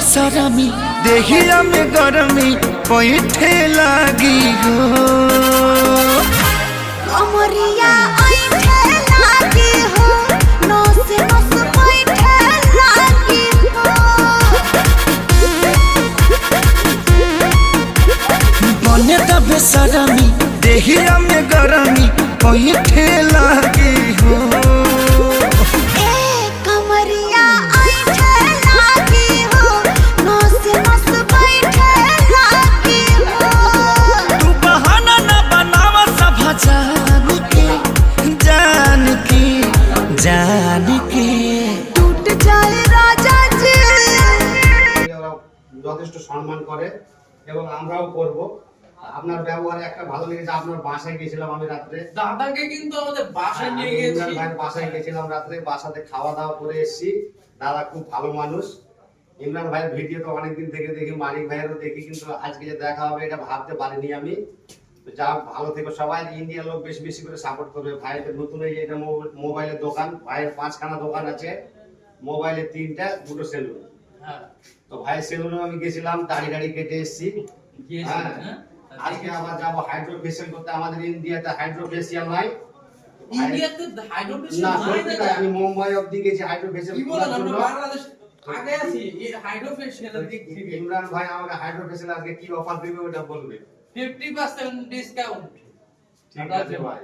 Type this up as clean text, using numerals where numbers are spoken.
बेसरमी देहिया में गरमी पैठे लागी हो अमरिया ऐठे लागी हो नस नस पैठे लागी हो बने द बेसरमी देहिया में गरमी पैठे लागी हो टूट जाए राजा जी যথেষ্ট সম্মান করে এবং আমরাও করব। আপনার ব্যবহারে একটা ভালো লেগেছে। আপনার বাসায় গেছিলাম আমি রাত্রে, দাদাকে কিন্তু আমাদের বাসায় নিয়ে গেছি। ভাই বাসায় গেছিলাম রাত্রে, বাসাতে খাওয়া দাওয়া করে এসেছি। দাদা খুব ভালো মানুষ। ইমরান ভাইয়ের ভিডিও তো অনেকদিন থেকে দেখি, মানিক ভাইয়েরও দেখি, কিন্তু আজকে যে দেখা হবে এটা ভাবতে পারিনি আমি। তো যা ভালো থেকো সবাই। ইন্ডিয়ার লোক বেশি বেশি করে সাপোর্ট করবে ভাইয়ের। নতুন এই এটা মোবাইলের দোকান, ভাইয়ের 5খানা দোকান আছে, মোবাইলের 3টা, 2টো সেলুন। হ্যাঁ, তো ভাইয়ের সেলুনে আমি গেছিলাম, দাড়ি টাড়ি কেটে এসেছি। হ্যাঁ, আজকে আবার যাবো হাইড্রো ফেশিয়াল করতে। আমাদের ইন্ডিয়াতে হাইড্রো ফেশিয়াল নাই। ইন্ডিয়াতে হাইড্রো না ফেশিয়াল সত্যি তাই, আমি মুম্বাই অবধি গেছি হাইড্রো ফেশিয়াল কি বলেন? করার আমরা জন্য। বাংলাদেশ আগে আছি এই হাইড্রো ফেশিয়ালের দিক থেকে। ইমরান ভাই আমাকে হাইড্রো ফেশিয়াল আজকে কি অফার দিবে ওটা বলবে। 50% ডিসকাউন্ট। ঠিক আছে ভাই।